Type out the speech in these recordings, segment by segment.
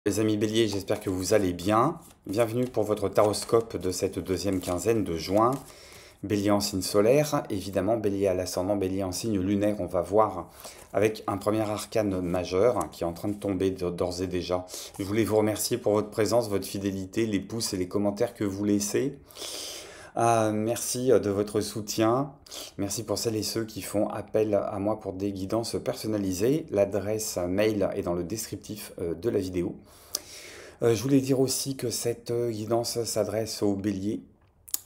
Les amis Bélier, j'espère que vous allez bien. Bienvenue pour votre taroscope de cette deuxième quinzaine de juin. Bélier en signe solaire, évidemment Bélier à l'ascendant, Bélier en signe lunaire. On va voir avec un premier arcane majeur qui est en train de tomber d'ores et déjà. Je voulais vous remercier pour votre présence, votre fidélité, les pouces et les commentaires que vous laissez. Merci de votre soutien. Merci pour celles et ceux qui font appel à moi pour des guidances personnalisées. L'adresse mail est dans le descriptif de la vidéo. Je voulais dire aussi que cette guidance s'adresse aux béliers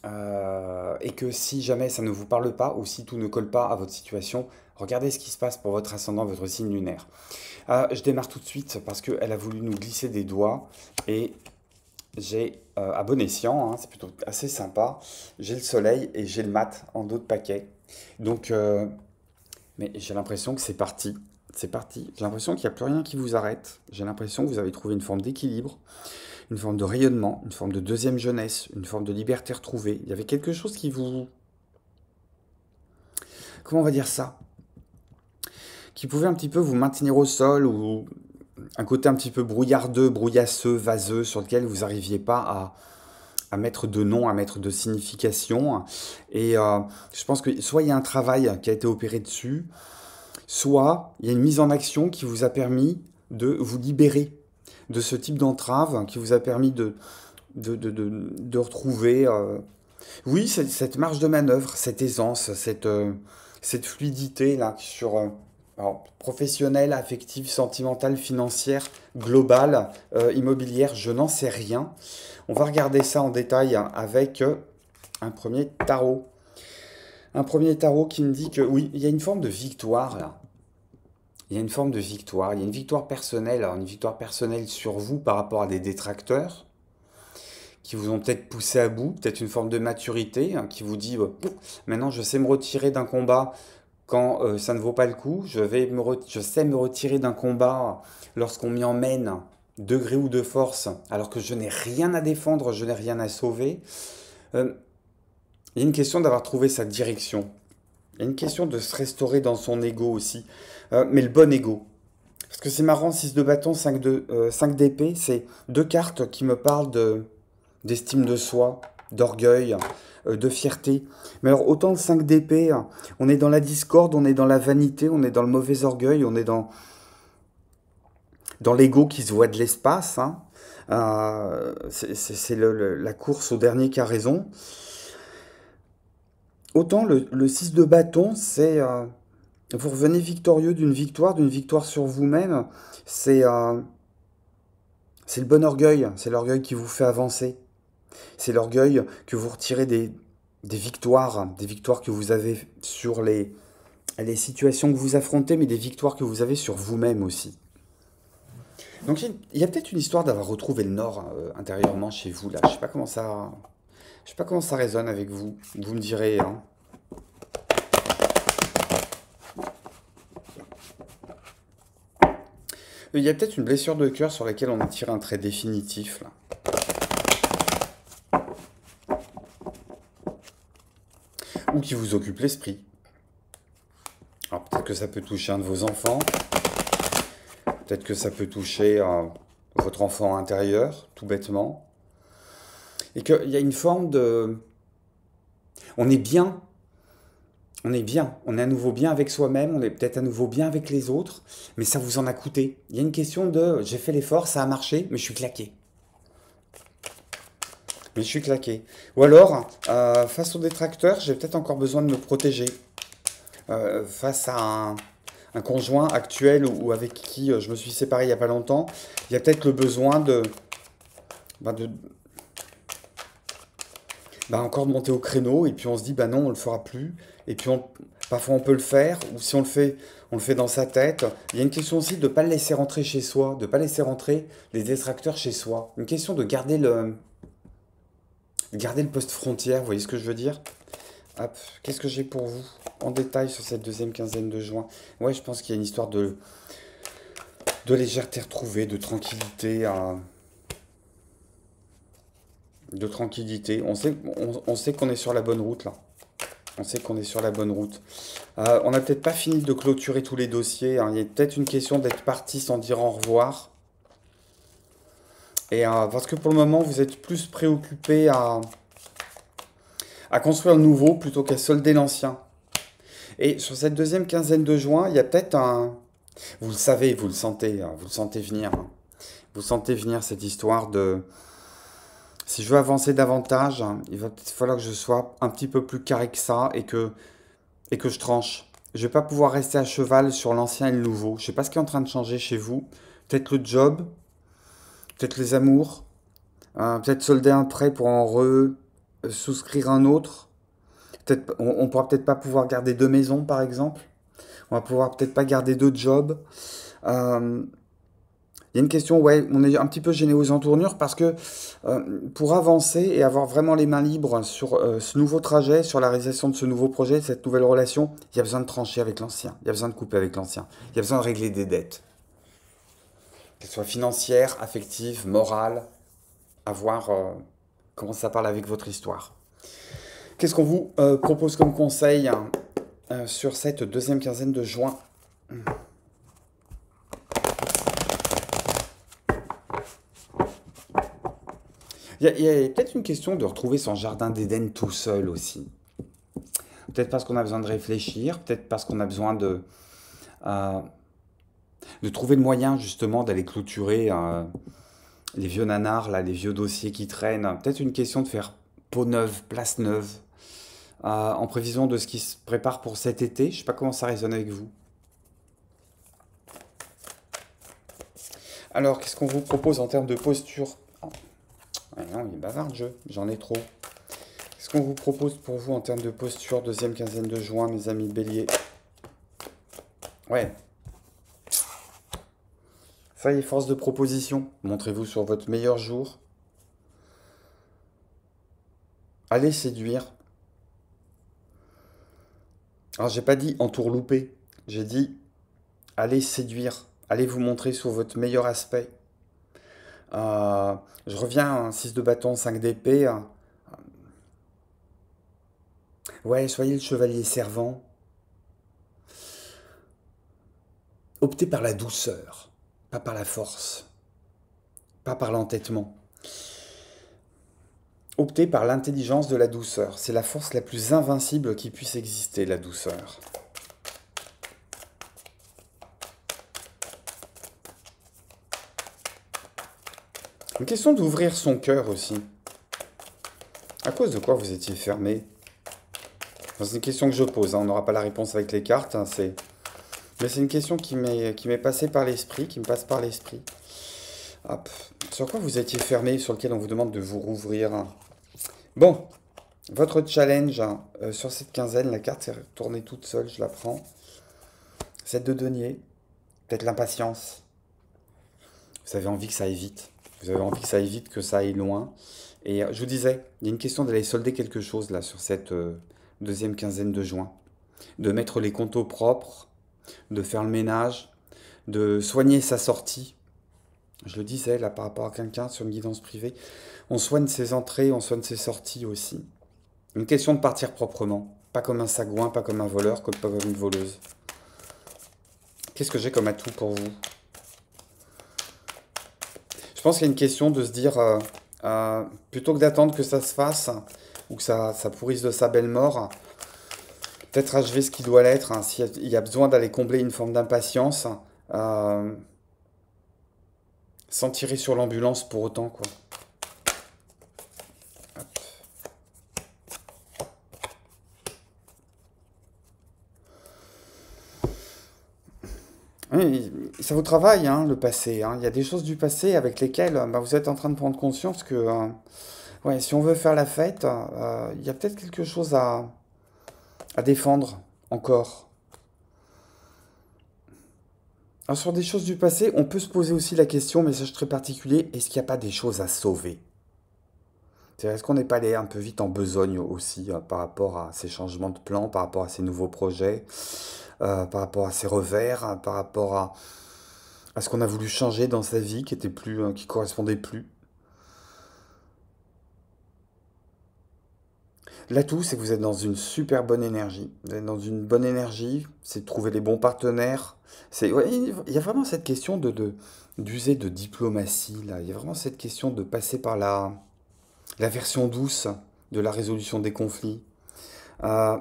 et que si jamais ça ne vous parle pas ou si tout ne colle pas à votre situation, regardez ce qui se passe pour votre ascendant, votre signe lunaire. Je démarre tout de suite parce qu'elle a voulu nous glisser des doigts et j'ai, à bon escient, hein, c'est plutôt assez sympa, j'ai le soleil et j'ai le mat en dos de paquet. Donc, mais j'ai l'impression que c'est parti. C'est parti. J'ai l'impression qu'il n'y a plus rien qui vous arrête. J'ai l'impression que vous avez trouvé une forme d'équilibre, une forme de rayonnement, une forme de deuxième jeunesse, une forme de liberté retrouvée. Il y avait quelque chose qui vous... Comment on va dire ça? Qui pouvait un petit peu vous maintenir au sol ou un côté un petit peu brouillardeux, brouillasseux, vaseux, sur lequel vous n'arriviez pas à mettre de nom, à mettre de signification. Et je pense que soit il y a un travail qui a été opéré dessus, soit il y a une mise en action qui vous a permis de vous libérer de ce type d'entrave, qui vous a permis de retrouver, oui, cette marge de manœuvre, cette aisance, cette fluidité là sur alors, professionnelle, affective, sentimentale, financière, globale, immobilière, je n'en sais rien. On va regarder ça en détail avec un premier tarot. Un premier tarot qui me dit que oui, il y a une forme de victoire là. Il y a une forme de victoire. Il y a une victoire personnelle, alors une victoire personnelle sur vous par rapport à des détracteurs qui vous ont peut-être poussé à bout, peut-être une forme de maturité hein, qui vous dit maintenant je sais me retirer d'un combat quand ça ne vaut pas le coup. Je sais me retirer d'un combat lorsqu'on m'y emmène de gré ou de force, alors que je n'ai rien à défendre, je n'ai rien à sauver. Il y a une question d'avoir trouvé sa direction. Il y a une question de se restaurer dans son ego aussi. Mais le bon ego. Parce que c'est marrant, 6 de bâton, 5 d'épée, c'est deux cartes qui me parlent d'estime de soi, d'orgueil, de fierté. Mais alors autant le 5 d'épée, on est dans la discorde, on est dans la vanité, on est dans le mauvais orgueil, on est dans l'ego qui se voit de l'espace. Hein. C'est la course au dernier qui a raison. Autant le 6 de bâton, c'est... vous revenez victorieux d'une victoire sur vous-même. C'est le bon orgueil, c'est l'orgueil qui vous fait avancer. C'est l'orgueil que vous retirez des victoires que vous avez sur les situations que vous affrontez, mais des victoires que vous avez sur vous-même aussi. Donc il y a peut-être une histoire d'avoir retrouvé le nord intérieurement chez vous là. Je sais pas comment ça résonne avec vous. Vous me direz. Hein. Il y a peut-être une blessure de cœur sur laquelle on a tiré un trait définitif là. Ou qui vous occupe l'esprit. Alors peut-être que ça peut toucher un de vos enfants. Peut-être que ça peut toucher votre enfant intérieur, tout bêtement. Et qu'il y a une forme de... On est bien. On est bien. On est à nouveau bien avec soi-même. On est peut-être à nouveau bien avec les autres. Mais ça vous en a coûté. Il y a une question de... J'ai fait l'effort, ça a marché, mais je suis claqué. Mais je suis claqué. Ou alors, face aux détracteurs, j'ai peut-être encore besoin de me protéger. Face à un conjoint actuel ou avec qui je me suis séparé il n'y a pas longtemps, il y a peut-être le besoin encore de monter au créneau, et puis on se dit, non, on ne le fera plus, et puis parfois on peut le faire, ou si on le fait dans sa tête. Il y a une question aussi de ne pas le laisser rentrer chez soi, de ne pas laisser rentrer les détracteurs chez soi. Une question de garder le poste frontière, vous voyez ce que je veux dire? Hop, qu'est-ce que j'ai pour vous en détail sur cette deuxième quinzaine de juin? Ouais, je pense qu'il y a une histoire de légèreté retrouvée, de tranquillité. De tranquillité. On sait qu'on est sur la bonne route, là. On sait qu'on est sur la bonne route. On n'a peut-être pas fini de clôturer tous les dossiers. Hein. Il y a peut-être une question d'être parti sans dire au revoir. Et parce que pour le moment, vous êtes plus préoccupé à construire le nouveau plutôt qu'à solder l'ancien. Et sur cette deuxième quinzaine de juin, il y a peut-être un... Vous le savez, vous le sentez, hein, vous le sentez venir, hein. Vous sentez venir cette histoire de... Si je veux avancer davantage, hein, il va peut-être falloir que je sois un petit peu plus carré que ça et que je tranche. Je vais pas pouvoir rester à cheval sur l'ancien et le nouveau. Je sais pas ce qui est en train de changer chez vous. Peut-être le job, peut-être les amours, peut-être solder un prêt pour en souscrire un autre. Peut-être, on pourra peut-être pas pouvoir garder deux maisons, par exemple. On va pouvoir peut-être pas garder deux jobs. Euh, Il y a une question, ouais, on est un petit peu gêné aux entournures parce que pour avancer et avoir vraiment les mains libres sur ce nouveau trajet, sur la réalisation de ce nouveau projet, cette nouvelle relation, il y a besoin de trancher avec l'ancien, il y a besoin de couper avec l'ancien, il y a besoin de régler des dettes, qu'elles soient financières, affectives, morales, à voir comment ça parle avec votre histoire. Qu'est-ce qu'on vous propose comme conseil hein, sur cette deuxième quinzaine de juin? Il y a peut-être une question de retrouver son jardin d'Éden tout seul aussi. Peut-être parce qu'on a besoin de réfléchir, peut-être parce qu'on a besoin euh, de trouver le moyen justement d'aller clôturer les vieux nanars, là, les vieux dossiers qui traînent. Peut-être une question de faire peau neuve, place neuve, en prévision de ce qui se prépare pour cet été. Je ne sais pas comment ça résonne avec vous. Alors, qu'est-ce qu'on vous propose en termes de posture? Ouais, non, il est bavard le jeu, j'en ai trop. Qu'est-ce qu'on vous propose pour vous en termes de posture, deuxième quinzaine de juin, mes amis béliers? Ouais, ça y est, force de proposition. Montrez-vous sur votre meilleur jour. Allez séduire. Alors, j'ai pas dit entourlouper. J'ai dit allez séduire. Allez vous montrer sur votre meilleur aspect. Euh, je reviens, 6 de bâton, 5 d'épée. Ouais, soyez le chevalier servant. Optez par la douceur, pas par la force, pas par l'entêtement. Optez par l'intelligence de la douceur. C'est la force la plus invincible qui puisse exister, la douceur. Une question d'ouvrir son cœur aussi. À cause de quoi vous étiez fermé? C'est une question que je pose, hein. On n'aura pas la réponse avec les cartes, hein, mais c'est une question qui m'est passée par l'esprit, qui me passe par l'esprit. Hop. Sur quoi vous étiez fermé, sur lequel on vous demande de vous rouvrir, hein. Bon, votre challenge hein, sur cette quinzaine, la carte s'est tournée toute seule, je la prends. 7 de denier, peut-être l'impatience. Vous avez envie que ça aille vite. Vous avez envie que ça aille vite, que ça aille loin. Et je vous disais, il y a une question d'aller solder quelque chose là sur cette deuxième quinzaine de juin. De mettre les comptes au propre, de faire le ménage, de soigner sa sortie. Je le disais là par rapport à quelqu'un sur une guidance privée. On soigne ses entrées, on soigne ses sorties aussi. Une question de partir proprement. Pas comme un sagouin, pas comme un voleur, pas comme une voleuse. Qu'est-ce que j'ai comme atout pour vous? Je pense qu'il y a une question de se dire, plutôt que d'attendre que ça se fasse, ou que ça pourrisse de sa belle mort, peut-être achever ce qui doit l'être, hein, s'il y a besoin d'aller combler une forme d'impatience, euh, sans tirer sur l'ambulance pour autant, quoi. Oui, ça vous travaille, hein, le passé, hein. Il y a des choses du passé avec lesquelles bah, vous êtes en train de prendre conscience que ouais, si on veut faire la fête, il y a peut-être quelque chose à défendre encore. Alors sur des choses du passé, on peut se poser aussi la question, message très particulier, est-ce qu'il n'y a pas des choses à sauver? Est-ce qu'on n'est pas allé un peu vite en besogne aussi par rapport à ces changements de plan, par rapport à ces nouveaux projets, par rapport à ces revers, par rapport à ce qu'on a voulu changer dans sa vie qui était plus, qui correspondait plus. L'atout, c'est que vous êtes dans une super bonne énergie. Vous êtes dans une bonne énergie, c'est de trouver les bons partenaires. Ouais, il y a vraiment cette question d'user de diplomatie, là. Il y a vraiment cette question de passer par la version douce de la résolution des conflits. Euh,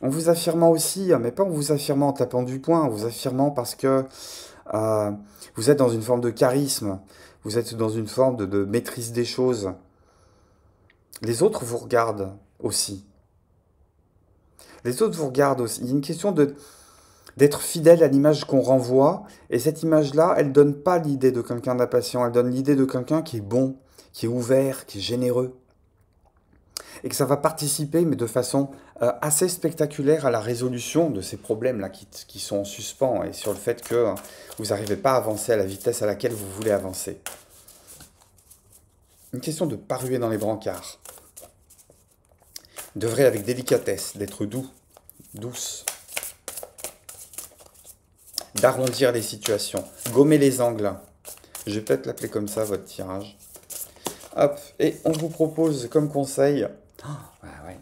en vous affirmant aussi, mais pas en vous affirmant en tapant du poing, en vous affirmant parce que euh, vous êtes dans une forme de charisme, vous êtes dans une forme de maîtrise des choses. Les autres vous regardent aussi. Les autres vous regardent aussi. Il y a une question d'être fidèle à l'image qu'on renvoie. Et cette image-là, elle donne pas l'idée de quelqu'un d'impatient. Elle donne l'idée de quelqu'un qui est bon, qui est ouvert, qui est généreux. Et que ça va participer, mais de façon assez spectaculaire, à la résolution de ces problèmes-là qui sont en suspens et sur le fait que vous n'arrivez pas à avancer à la vitesse à laquelle vous voulez avancer. Une question de ne pas ruer dans les brancards. D'œuvrer avec délicatesse, d'être doux, douce. D'arrondir les situations, gommer les angles. Je vais peut-être l'appeler comme ça, votre tirage. Hop, et on vous propose comme conseil... Oh, ouais.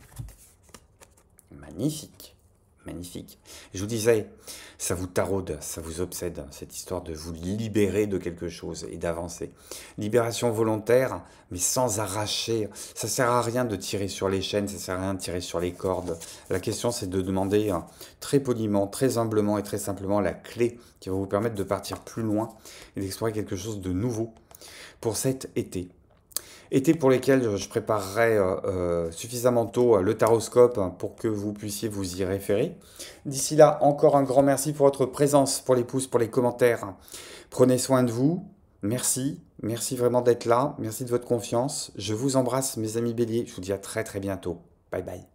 Magnifique, magnifique. Je vous disais, ça vous taraude, ça vous obsède, cette histoire de vous libérer de quelque chose et d'avancer. Libération volontaire, mais sans arracher. Ça sert à rien de tirer sur les chaînes, ça sert à rien de tirer sur les cordes. La question, c'est de demander très poliment, très humblement et très simplement la clé qui va vous permettre de partir plus loin et d'explorer quelque chose de nouveau pour cet été. Été pour lesquels je préparerai suffisamment tôt le taroscope pour que vous puissiez vous y référer. D'ici là, encore un grand merci pour votre présence, pour les pouces, pour les commentaires. Prenez soin de vous. Merci. Merci vraiment d'être là. Merci de votre confiance. Je vous embrasse, mes amis béliers. Je vous dis à très très bientôt. Bye bye.